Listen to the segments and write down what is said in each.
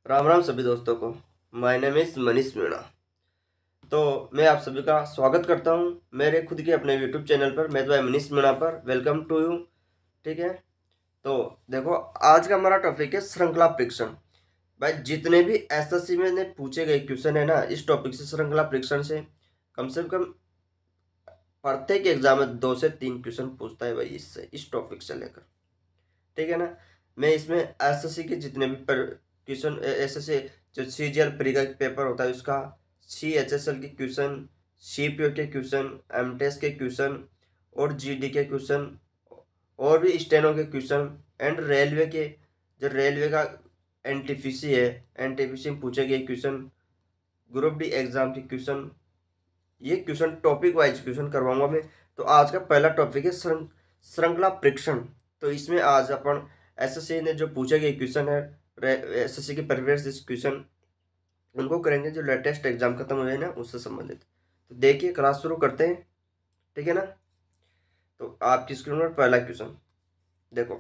राम राम सभी दोस्तों को। My name is Manish Meena. तो मैं आप सभी का स्वागत करता हूं मेरे खुद के अपने यूट्यूब चैनल पर मैथ बाय मनीष मीणा पर। Welcome to you. ठीक है, तो देखो आज का हमारा टॉपिक है श्रृंखला परीक्षण। भाई जितने भी एसएससी में ने पूछे गए क्वेश्चन है ना, इस टॉपिक से श्रृंखला परीक्षण से कम प्रत्येक एग्जाम में 2 से 3 क्वेश्चन पूछता है भाई, इससे इस टॉपिक से लेकर। ठीक है ना, मैं इसमें एसएससी के जितने भी क्वेश्चन एसएससी जो सीजीएल प्री का पेपर होता है उसका, सीएचएसएल के क्वेश्चन, सीपीओ के क्वेश्चन, एमटेस के क्वेश्चन और जीडी के क्वेश्चन और भी स्टेनो के क्वेश्चन एंड रेलवे के, जो रेलवे का एनटीपीसी है, एनटीपीसी में पूछे गए क्वेश्चन, ग्रुप डी एग्जाम के क्वेश्चन, ये क्वेश्चन टॉपिक वाइज क्वेश्चन करवाऊंगा मैं। तो आज का पहला टॉपिक है श्रृंखला परीक्षण। तो इसमें आज अपन एसएससी ने जो पूछे गए क्वेश्चन है, एसएससी के प्रीवियस क्वेश्चन उनको करेंगे, जो लेटेस्ट एग्जाम खत्म हुए हैं ना उससे संबंधित। तो देखिए क्लास शुरू करते हैं। ठीक है ना, तो आपकी स्क्रीन पर पहला क्वेश्चन देखो।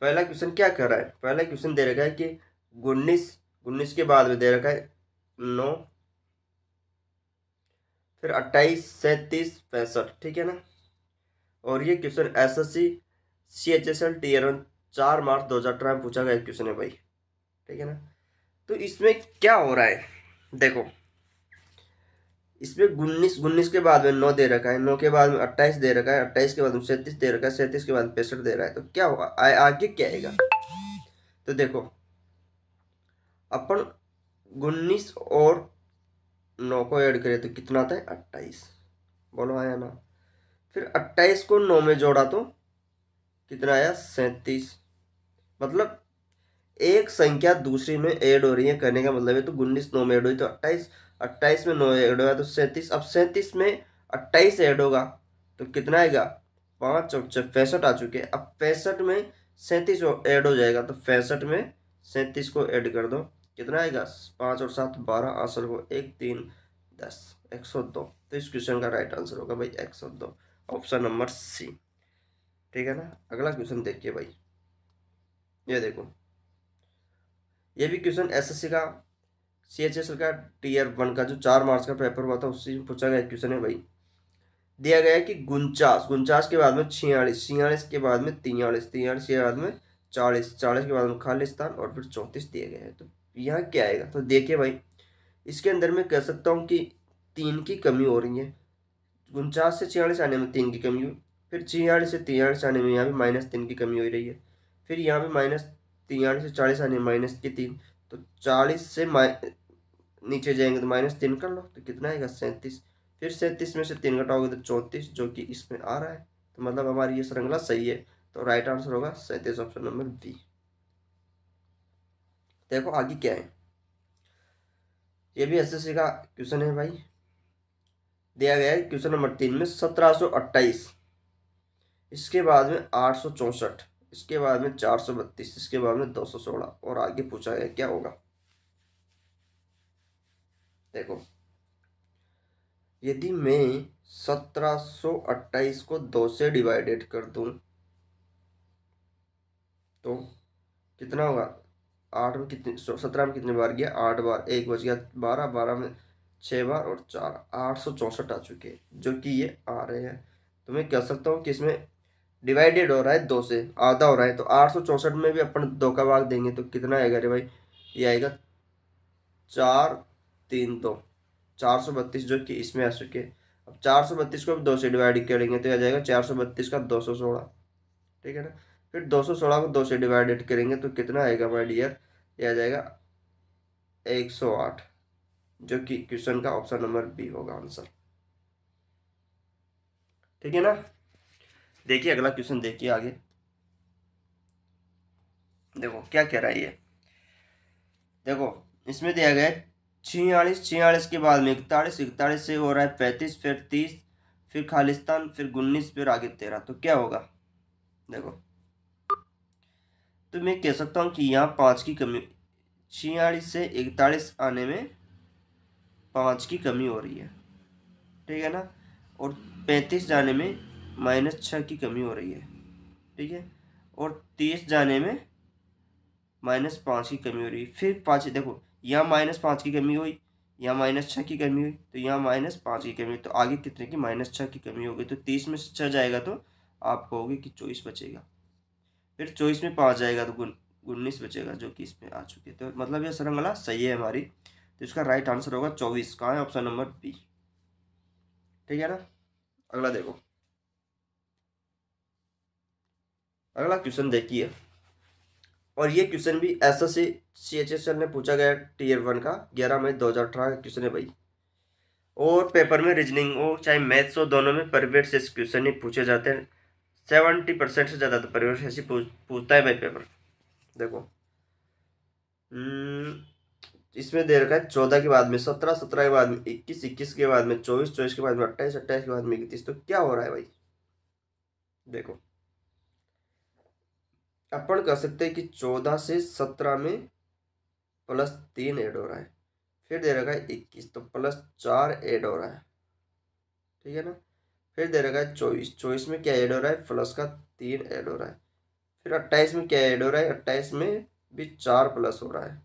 पहला क्वेश्चन क्या कर रहा है, पहला क्वेश्चन दे रखा है कि 19 के बाद में दे रखा है 9, फिर 28, 37, 65। ठीक है ना, और ये क्वेश्चन एसएससी सीएचएसएल टीयर 1 4 मार्च 2018 में पूछा गया क्वेश्चन है भाई। ठीक है ना, तो इसमें क्या हो रहा है देखो, इसमें 19 के बाद में 9 दे रखा है, 9 के बाद में 28 दे रखा है, 28 के बाद में 37 दे रखा है, 37 के बाद में 65 दे रहा है। तो क्या होगा आगे क्या आएगा। तो देखो अपन 19 और 9 को ऐड करें तो कितना आता है 28, बोलो आया ना। फिर 28 को 9 में जोड़ा तो कितना आया 37। मतलब एक संख्या दूसरी में ऐड हो रही है, कहने का मतलब है। तो 19 9 में ऐड हुई तो 28, 28 में 9 ऐड होगा तो 37। अब 37 में 28 ऐड होगा तो कितना आएगा 5 और 65 आ चुके हैं। अब 65 में 37 ऐड हो जाएगा तो 65 में 37 को ऐड कर दो, कितना आएगा 5 और 7 12, आंसर को 1 3 10 102। तो इस क्वेश्चन का राइट आंसर होगा भाई 102, ऑप्शन नंबर सी। ठीक है ना, अगला क्वेश्चन देखिए भाई। ये देखो, ये भी क्वेश्चन एसएससी का सीएचएसएल का टीयर 1 का जो 4 मार्च का पेपर हुआ था उससे पूछा गया क्वेश्चन है भाई। दिया गया है कि 49 के बाद में 46, 46 के बाद में 43, 43 के बाद में 40, 40 के बाद में खालिस्तान और फिर 34 दिए गए हैं। तो यहाँ क्या आएगा, तो देखिए भाई इसके अंदर मैं कह सकता हूँ कि 3 की कमी हो रही है। 49 से 46 आने में 3 की कमी हुई, फिर 46 से 43 आने में यहाँ भी -3 की कमी हो रही है, फिर यहाँ भी -43 से 40 आने में -3। तो 40 से नीचे जाएंगे तो -3 कर लो तो कितना आएगा 37। फिर 37 में से 3 घटाओगे तो 34, जो कि इसमें आ रहा है। तो मतलब हमारी ये श्रृंखला सही है। तो राइट आंसर होगा 37, ऑप्शन नंबर बी। देखो आगे क्या है, ये भी एसएससी का क्वेश्चन है भाई। दिया गया है क्वेश्चन नंबर 3 में 1728, इसके बाद में 864, इसके बाद में 432, इसके बाद में 216 और आगे पूछा गया क्या होगा। देखो यदि मैं 1728 को 2 से डिवाइडेड कर दूं तो कितना होगा। 8 में कितने 17 में कितने बार गया 8 बार, 1 बच गया 12, 12 में 6 बार और 4, 864 आ चुके हैं, जो कि ये आ रहे हैं। तो मैं कह सकता हूँ कि इसमें डिवाइडेड हो रहा है 2 से, आधा हो रहा है। तो 864 में भी अपन 2 का भाग देंगे तो कितना आएगा रे भाई, ये आएगा 4 3 2, 432, जो कि इसमें आ चुके हैं। अब 432 को 2 से डिवाइड करेंगे तो आ जाएगा 432 का 216। ठीक है ना, फिर 216 को 2 से डिवाइडेड करेंगे तो कितना आएगा माय डियर, ये आ जाएगा 108, जो कि क्वेश्चन का ऑप्शन नंबर बी होगा आंसर। ठीक है ना, देखिए अगला क्वेश्चन देखिए आगे। देखो क्या कह रहा है ये, देखो इसमें दिया गया है 46, 46 के बाद में 41, 41 से हो रहा है 35, फिर 30, फिर खालिस्तान, फिर 19, फिर आगे 13। तो क्या होगा देखो, तो मैं कह सकता हूँ कि यहाँ 5 की कमी, 46 से 41 आने में 5 की कमी हो रही है। ठीक है ना, और 35 जाने में -6 की कमी हो रही है। ठीक है, और 30 जाने में -5 की कमी हो रही है। फिर 5 देखो, यहाँ -5 की कमी हुई, यहाँ -6 की कमी हुई, तो यहाँ -5 की कमी हुई, तो आगे कितने की -6 की कमी हो गई। तो 30 में से 6 जाएगा तो आप कहोगे कि 24 बचेगा। फिर 24 में 5 जाएगा तो 19 बचेगा, जो कि इसमें आ चुके। तो मतलब ये श्रृंखला सही है हमारी। तो इसका राइट आंसर होगा 24। कहाँ है? Option number B. ठीक है ना। अगला देखो, अगला क्वेश्चन देखिए। और ये क्वेश्चन भी एसएससी सीएचएसएल ने पूछा गया, टीयर 1 का 11 मई 2018 का क्वेश्चन है भाई। और पेपर में रीजनिंग हो चाहे मैथ्स हो, दोनों में परिवेश से क्वेश्चन ही पूछे जाते हैं। 70% से ज़्यादा तो परिवेश ऐसे पूछता है भाई पेपर। देखो, इसमें दे रखा है 14 के बाद में 17, 17 के बाद में 21, 21 के बाद में 24, 24 के बाद में 28, 28 के बाद में 31। तो क्या हो रहा है भाई? देखो, अपन कह सकते हैं कि 14 से 17 में +3 ऐड हो रहा है। फिर दे रखा है 21, तो +4 ऐड हो रहा है। ठीक है ना। फिर दे रखा है 24, 24 में क्या ऐड हो रहा है? प्लस का 3 ऐड हो रहा है। फिर 28 में क्या ऐड हो रहा है? 28 में भी 4 प्लस हो रहा है।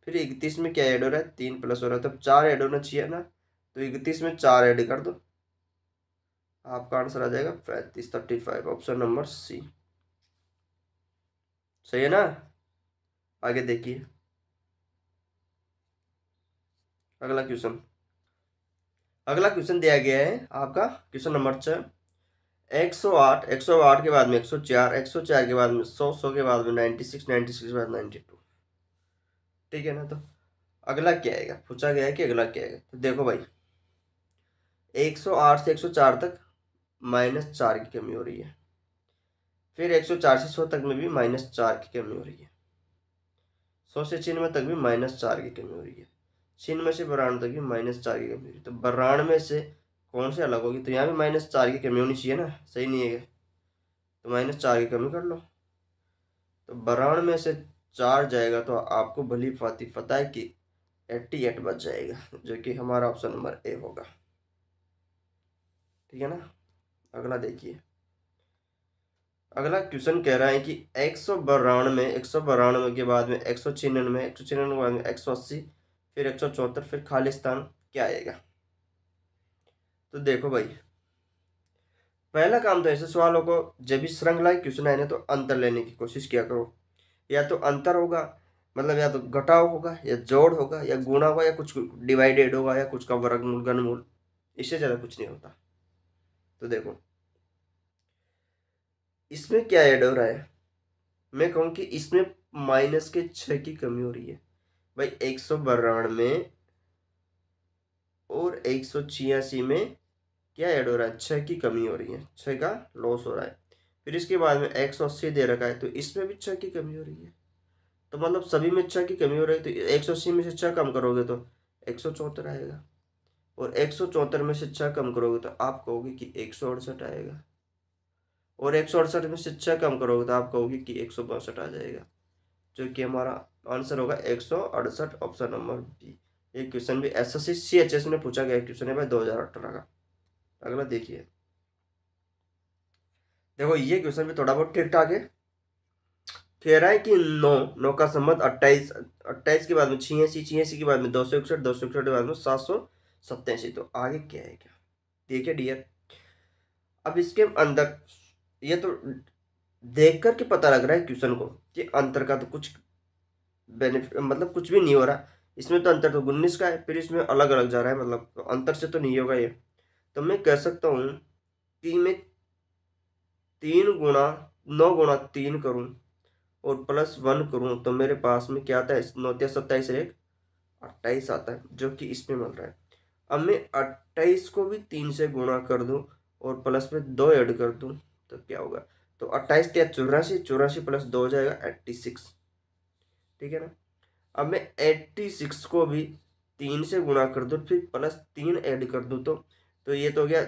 फिर 31 में क्या ऐड हो रहा है? 3 प्लस हो रहा है। तब 4 ऐड होना चाहिए ना, तो 31 में 4 ऐड कर दो, आपका आंसर आ जाएगा 35, 35। ऑप्शन नंबर सी सही है ना। आगे देखिए, अगला क्वेश्चन। अगला क्वेश्चन दिया गया है आपका क्वेश्चन नंबर 6। 108, 108 के बाद में 104, 104 के बाद में 100, 100 के बाद में 96, 96 के बाद 92। ठीक है ना। तो अगला क्या आएगा? पूछा गया है कि अगला क्या आएगा। तो देखो भाई, 108 से 104 तक -4 की कमी हो रही है। फिर 104 से 100 तक में भी -4 की कमी हो रही है। 100 से 96 तक भी -4 की कमी हो रही है। 96 से 92 तक भी -4 की कमी हो रही है। तो 92 से कौन से अलग होगी? तो यहाँ भी -4 की कमी होनी चाहिए ना, सही नहीं है? तो -4 की कमी कर लो। तो 92 से 4 जाएगा तो आपको भली भांति पता है कि 88 बच जाएगा, जो कि हमारा ऑप्शन नंबर ए होगा। ठीक है ना। अगला देखिए, अगला क्वेश्चन कह रहा है कि 192, 192 के बाद में 196, 196 के बाद में 180, फिर 174, फिर खाली स्थान क्या आएगा? तो देखो भाई, पहला काम तो ऐसे सवालों को जब भी श्रृंखला क्वेश्चन आए ना, तो अंतर लेने की कोशिश किया करो। या तो अंतर होगा, मतलब या तो घटाव होगा, या जोड़ होगा, या गुणा होगा, या कुछ डिवाइडेड होगा, या कुछ का वर्गमूल, घनमूल। इससे ज़्यादा कुछ नहीं होता। तो देखो, इसमें क्या ऐड हो रहा है? मैं कहूँ कि इसमें -6 की कमी हो रही है भाई। 192 और 186 में क्या ऐड हो रहा है? 6 की कमी हो रही है, 6 का लॉस हो रहा है। फिर इसके बाद में 180 दे रखा है, तो इसमें भी 6 की कमी हो रही है। तो मतलब सभी में 6 की कमी हो रही है। तो 180 में से 6 कम करोगे तो 174 आएगा, और 174 में से 6 कम करोगे तो आप कहोगे कि 168 आएगा, और 168 में से 6 कम करोगे तो आप कहोगे कि 162 आ जाएगा, जो कि हमारा आंसर होगा 168। Option number B. ये क्वेश्चन भी एसएससी सीएचएस में पूछा गया क्वेश्चन है भाई, 2018 का। अगला देखिए, देखो ये क्वेश्चन भी थोड़ा बहुत ठीक ठाक है। कह रहा है कि 9, 9 का संबंध 28, 28 के बाद में 86, 86 के बाद में 261, 261 के बाद में 787। तो आगे क्या है? क्या देखिए डियर, अब इसके अंदर ये तो देख करके पता लग रहा है क्वेश्चन को कि अंतर का तो कुछ बेनिफिट, मतलब कुछ भी नहीं हो रहा। इसमें तो अंतर तो 19 का है, फिर इसमें अलग अलग जा रहा है, मतलब तो अंतर से तो नहीं होगा ये। तो मैं कह सकता हूँ कि मैं 9 गुणा 3 करूँ और +1 करूँ, तो मेरे पास में क्या आता है? 9 × 27 एक 28 आता है, जो कि इसमें मिल रहा है। अब मैं 28 को भी 3 से गुणा कर दूँ और प्लस में 2 ऐड कर दूँ, तो क्या होगा? तो 28 क्या 84, 84 + 2 हो जाएगा 86। ठीक है ना। अब मैं 86 को भी 3 से गुणा कर दूँ, फिर +3 ऐड कर दूँ, तो ये तो हो गया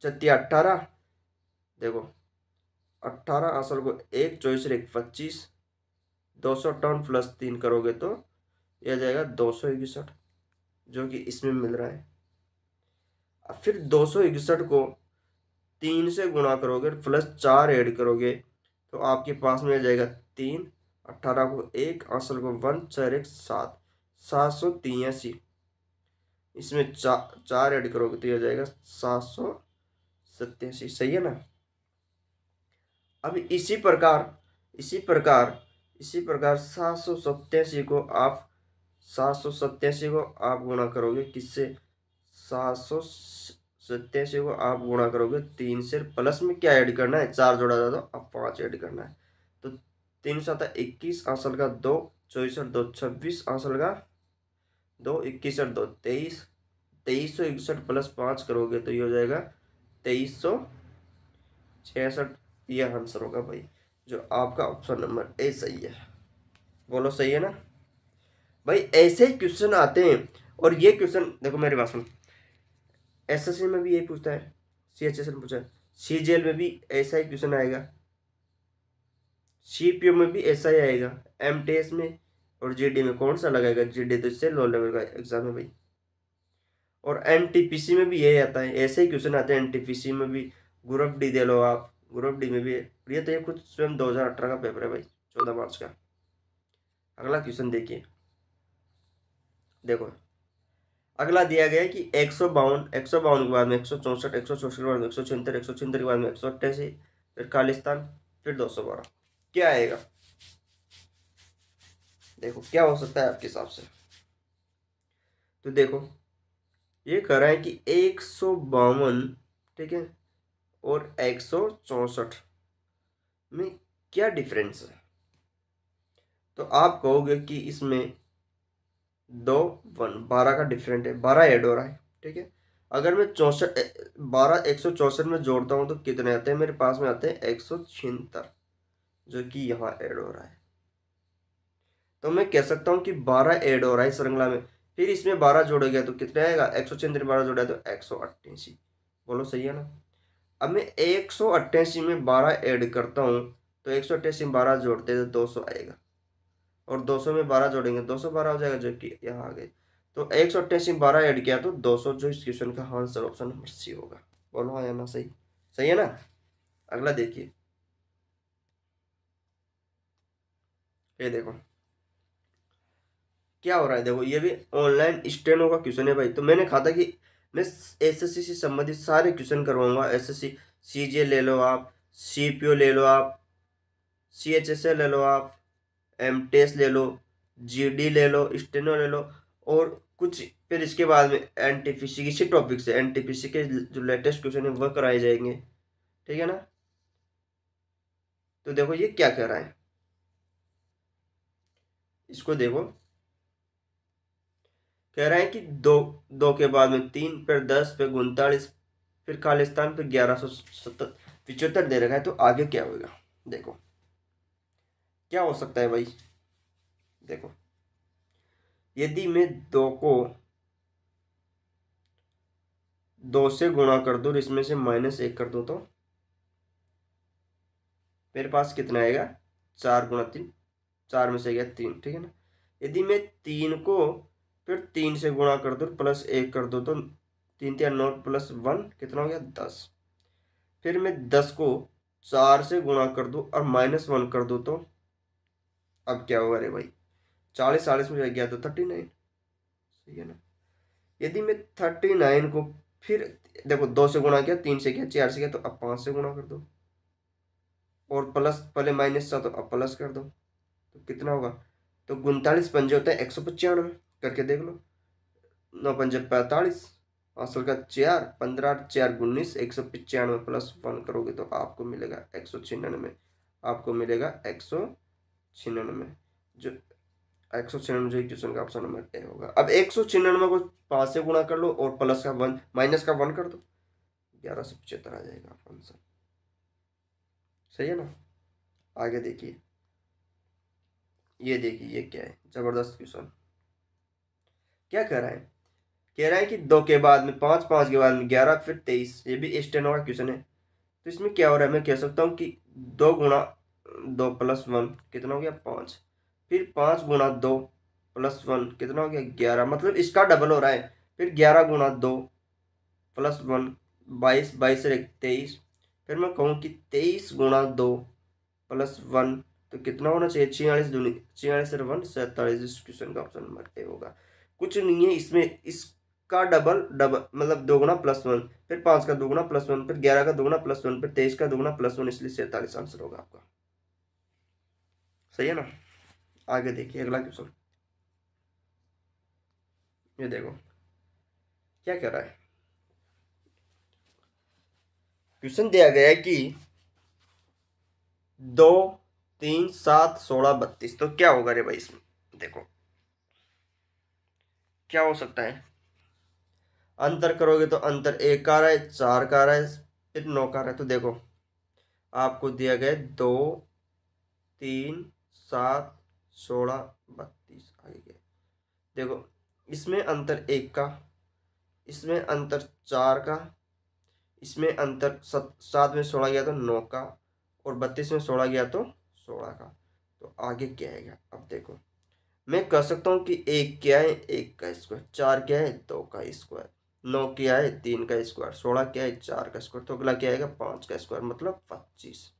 18। देखो, 18 असल को 1, 24 एक 25, 258 + 3 करोगे तो यह आ जाएगा 261, जो कि इसमें मिल रहा है। अब फिर 261 को 3 से गुणा करोगे, +4 ऐड करोगे, तो आपके पास में आ जाएगा 3, 18 को 1, आंसर को 1, 4 1 7, 783। इसमें चार ऐड करोगे तो ये हो जाएगा 787। सही है ना। अब इसी प्रकार 787 को आप 787 को आप गुणा करोगे किससे? 787 को आप गुणा करोगे 3 से। प्लस में क्या ऐड करना है? 4 जोड़ा था तो अब 5 ऐड करना है। तो 3 7 21, आंसर का 2, 24 और 2 26, आंसर का 2, 21 और 2 23, 2361 प्लस 5 करोगे तो ये हो जाएगा 2366। ये आंसर होगा भाई, जो आपका ऑप्शन नंबर ए सही है। बोलो सही है ना भाई। ऐसे ही क्वेश्चन आते हैं। और ये क्वेश्चन देखो मेरी बात सुन, एसएससी में भी यही पूछता है, सीएचएस में पूछा है, सीजीएल में भी ऐसा ही क्वेश्चन आएगा, सीपीओ में भी ऐसा ही आएगा, एमटीएस में और जीडी में कौन सा लगाएगा? जीडी तो इससे लो लेवल का एग्जाम है भाई। और एनटीपीसी में भी यही आता है, ऐसे ही क्वेश्चन आते हैं एनटीपीसी में भी। ग्रुप डी दे लो आप, ग्रुप डी में भी ये तो ये खुद स्वयं 2018 का पेपर है भाई, 14 मार्च का। अगला क्वेश्चन देखिए, देखो अगला दिया गया है कि 152 के बाद में 164, 164 के बाद में 176, 176 के बाद में 188, फिर खालिस्तान, फिर 212। क्या आएगा? देखो क्या हो सकता है आपके हिसाब से। तो देखो ये कह रहा है कि 152, ठीक है, और 164 में क्या डिफरेंस है? तो आप कहोगे कि इसमें 12 का डिफरेंट है, 12 ऐड हो रहा है, ठीक है। अगर मैं 164 में जोड़ता हूँ तो कितने आते हैं? मेरे पास में आते हैं 176, जो कि यहाँ ऐड हो रहा है। तो मैं कह सकता हूँ कि 12 ऐड हो रहा है श्रृंखला में। फिर इसमें 12 जोड़ा गया तो कितने आएगा? 176 12 जोड़ा तो 188। बोलो सही है ना। अब मैं 188 में 12 ऐड करता हूँ तो 188 में 12 जोड़ते हैं तो 200 आएगा, और 200 में 12 जोड़ेंगे 212 हो जाएगा, जो कि यहाँ आ गए। तो 188 में 12 ऐड किया तो 200, जो इस क्वेश्चन का आंसर ऑप्शन नंबर सी होगा। बोलो हाँ या ना सही? सही है ना। अगला देखिए, ये देखो क्या हो रहा है। देखो ये भी ऑनलाइन स्टेनो का क्वेश्चन है भाई। तो मैंने कहा था कि मैं एसएससी से संबंधित सारे क्वेश्चन करवाऊंगा। एसएससी सीजे ले लो आप, सीपीओ ले लो आप, सीएचएसएल ले लो आप, एमटेस ले लो, जीडी ले लो, स्टेनो ले लो, और कुछ फिर इसके बाद में एनटीपीसी किसी टॉपिक से, एनटीपीसी के जो लेटेस्ट क्वेश्चन है वह कराए जाएंगे, ठीक है ना। तो देखो ये क्या कह रहा है, इसको देखो। कह रहा है कि दो दो के बाद में 3, फिर 10, फिर 39, फिर खालिस्तान, फिर 1175 दे रखा है। तो आगे क्या होगा? देखो क्या हो सकता है भाई। देखो यदि मैं 2 को 2 से गुणा कर दूं और इसमें से -1 कर दूं तो मेरे पास कितना आएगा? 4 गुणा 3, 4 में से गया 3, ठीक है ना। यदि मैं 3 को फिर 3 से गुणा कर दूं +1 कर दूं तो 3 3 9 +1 कितना हो गया? 10। फिर मैं 10 को 4 से गुणा कर दूं और -1 कर दूं तो अब क्या होगा रे भाई? 40 40 में गया तो 39, सही है ना। यदि मैं 39 को फिर देखो 2 से गुणा किया, 3 से किया, 4 से किया, तो अब 5 से गुणा कर दो, और प्लस पहले माइनस था तो अब प्लस कर दो, तो कितना होगा? तो 39 पंजे होता है 195, करके देख लो। 9 पंजे 45, आंसर का 4, 15 4 19, 195 +1 करोगे तो आपको मिलेगा 196। आपको मिलेगा 196, जो 196 जो क्वेश्चन का ऑप्शन नंबर ए होगा। अब 196 को 5 से गुणा कर लो और प्लस का 1 माइनस का 1 कर दो, 1175 आ जाएगा आंसर। सही है ना। आगे देखिए, ये देखिए ये क्या है, जबरदस्त क्वेश्चन। क्या कह रहा है? कह रहा है कि 2 के बाद में 5, 5 के बाद में 11, फिर 23। ये भी स्टेनो का क्वेश्चन है। तो इसमें क्या हो रहा है, मैं कह सकता हूँ कि 2 गुणा 2 +1 कितना हो गया? 5। फिर 5 गुणा 2 +1 कितना हो गया? 11। मतलब इसका डबल हो रहा है। फिर 11 गुणा 2 +1 22, 22 से 23। फिर मैं कहूँ कि 23 गुणा 2 +1, तो कितना होना चाहिए, 46 दूनी 46 और 1 47। इस क्वेश्चन का ऑप्शन नंबर ए होगा। कुछ नहीं है इसमें, इसका डबल डबल मतलब दोगुना +1, फिर 5 का दोगुना +1, फिर 11 का दोगुना +1, फिर 23 का दोगुना +1, इसलिए 47 आंसर होगा आपका। सही है ना। आगे देखिए अगला क्वेश्चन, ये देखो क्या कह रहा है। क्वेश्चन दिया गया है कि 2 3 7 16 32, तो क्या होगा रे भाई इसमें। देखो क्या हो सकता है, अंतर करोगे तो अंतर 1 का आ रहा है, 4 का आ रहा है, फिर 9 का आ रहा है। तो देखो आपको दिया गया 2 3 7 16 32 आगे गया। देखो इसमें अंतर 1 का, इसमें अंतर 4 का, इसमें अंतर 7 में 16 गया तो 9 का, और 32 में 16 गया तो 16 का। तो आगे क्या आएगा, अब देखो मैं कह सकता हूँ कि 1 क्या है 1 का स्क्वायर, 4 क्या है 2 का स्क्वायर, 9 क्या है 3 का स्क्वायर, 16 क्या है 4 का स्क्वायर, तो अगला क्या आएगा 5 का स्क्वायर मतलब 25।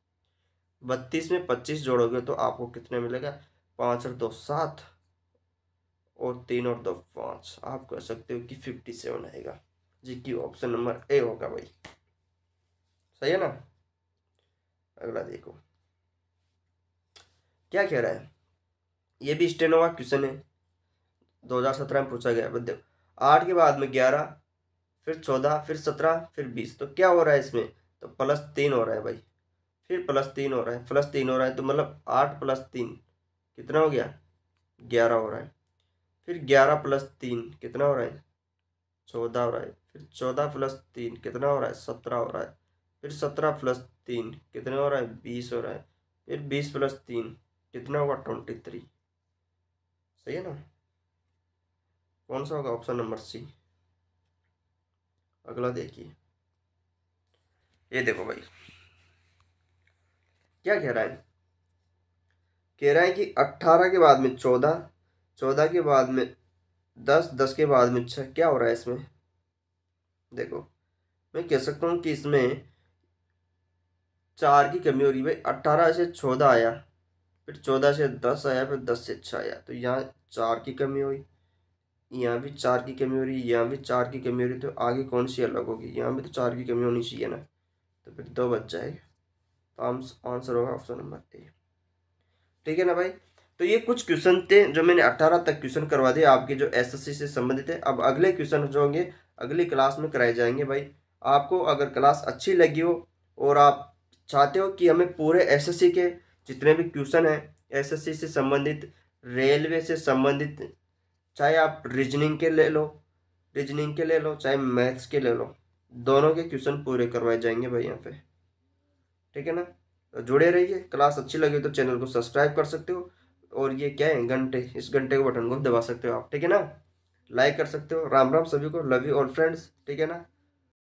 32 में 25 जोड़ोगे तो आपको कितने मिलेगा, 5 और 2 7, और 3 और 2 5। आप कह सकते हो कि 57 आएगा, जी की ऑप्शन नंबर ए होगा भाई। सही है ना। अगला देखो क्या कह रहा है, ये भी स्टेनो का क्वेश्चन है, 2017 में पूछा गया। देखो 8 के बाद में 11, फिर 14, फिर 17, फिर 20, तो क्या हो रहा है इसमें, तो +3 हो रहा है भाई, फिर +3 हो रहा है, +3 हो रहा है, तो मतलब 8 + 3 कितना हो गया 11 हो रहा है, फिर 11 + 3 कितना हो रहा है 14 हो रहा है, फिर 14 + 3 कितना हो रहा है 17 हो रहा है, फिर 17 + 3 कितना हो रहा है 20 हो रहा है, फिर 20 + 3 कितना होगा 23। सही है ना। कौन सा होगा, ऑप्शन नंबर सी। अगला देखिए, ये देखो भाई क्या कह रहा है, कह रहा है कि 18 के बाद में 14, 14 के बाद में 10, 10 के बाद में 6, क्या हो रहा है इसमें। देखो मैं कह सकता हूँ कि इसमें 4 की कमी हो रही है भाई, 18 से 14 आया, फिर 14 से 10 आया, फिर 10 से 6 आया, तो यहाँ 4 की कमी हुई, यहाँ भी 4 की कमी हो रही है, यहाँ भी 4 की कमी हो रही है, तो आगे कौन सी अलग होगी, यहाँ भी तो 4 की कमी होनी चाहिए ना, तो फिर 2 बच जाएगा। तो आंसर होगा ऑप्शन नंबर ए। ठीक है ना भाई। तो ये कुछ क्वेश्चन थे जो मैंने 18 तक क्वेश्चन करवा दिए आपके जो एसएससी से संबंधित है। अब अगले क्वेश्चन जो होंगे अगली क्लास में कराए जाएंगे भाई। आपको अगर क्लास अच्छी लगी हो और आप चाहते हो कि हमें पूरे एसएससी के जितने भी क्वेश्चन हैं एसएससी से संबंधित, रेलवे से संबंधित, चाहे आप रीजनिंग के ले लो, रीजनिंग के ले लो, चाहे मैथ्स के ले लो, दोनों के क्वेश्चन पूरे करवाए जाएंगे भाई यहाँ पे। ठीक है ना। तो जुड़े रहिए, क्लास अच्छी लगी तो चैनल को सब्सक्राइब कर सकते हो, और ये क्या है घंटे, इस घंटे के बटन को दबा सकते हो आप। ठीक है ना। लाइक कर सकते हो। राम राम सभी को, लव यू ऑल फ्रेंड्स। ठीक है ना।